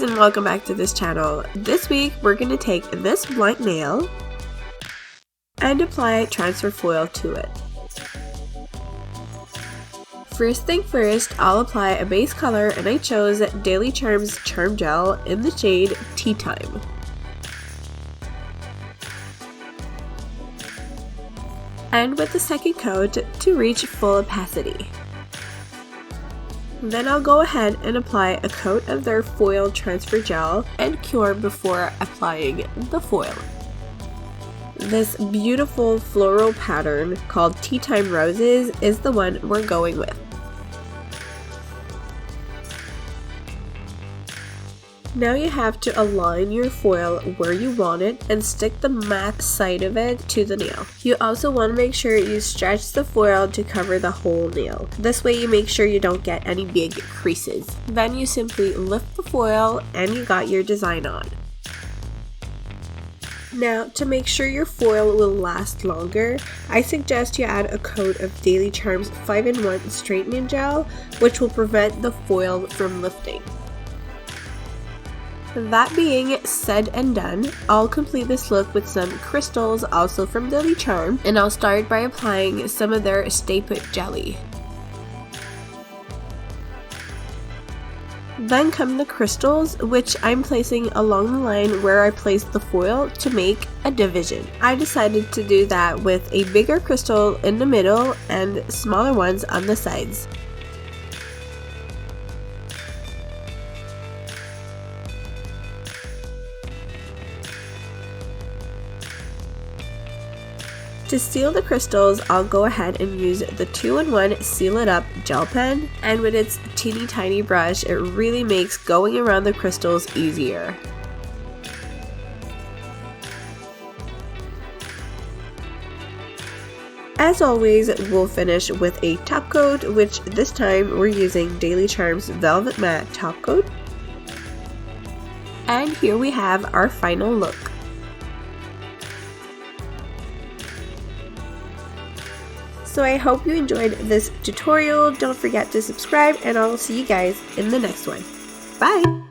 and welcome back to this channel. This week we're going to take this blank nail and apply transfer foil to it. First thing first, I'll apply a base color and I chose Daily Charms Charm Gel in the shade Tea Time. And with the second coat to reach full opacity. Then I'll go ahead and apply a coat of their foil transfer gel and cure before applying the foil. This beautiful floral pattern called Tea Time Roses is the one we're going with. Now you have to align your foil where you want it and stick the matte side of it to the nail. You also want to make sure you stretch the foil to cover the whole nail. This way you make sure you don't get any big creases. Then you simply lift the foil and you got your design on. Now, to make sure your foil will last longer, I suggest you add a coat of Daily Charms 5-in-1 straightening gel, which will prevent the foil from lifting. That being said and done, I'll complete this look with some crystals also from Daily Charm, and I'll start by applying some of their Stay Put jelly. Then come the crystals, which I'm placing along the line where I placed the foil to make a division. I decided to do that with a bigger crystal in the middle and smaller ones on the sides. To seal the crystals, I'll go ahead and use the 2-in-1 Seal It Up gel pen, and with its teeny tiny brush, it really makes going around the crystals easier. As always, we'll finish with a top coat, which this time we're using Daily Charms Velvet Matte Top Coat. And here we have our final look. So I hope you enjoyed this tutorial. Don't forget to subscribe and I'll see you guys in the next one. Bye!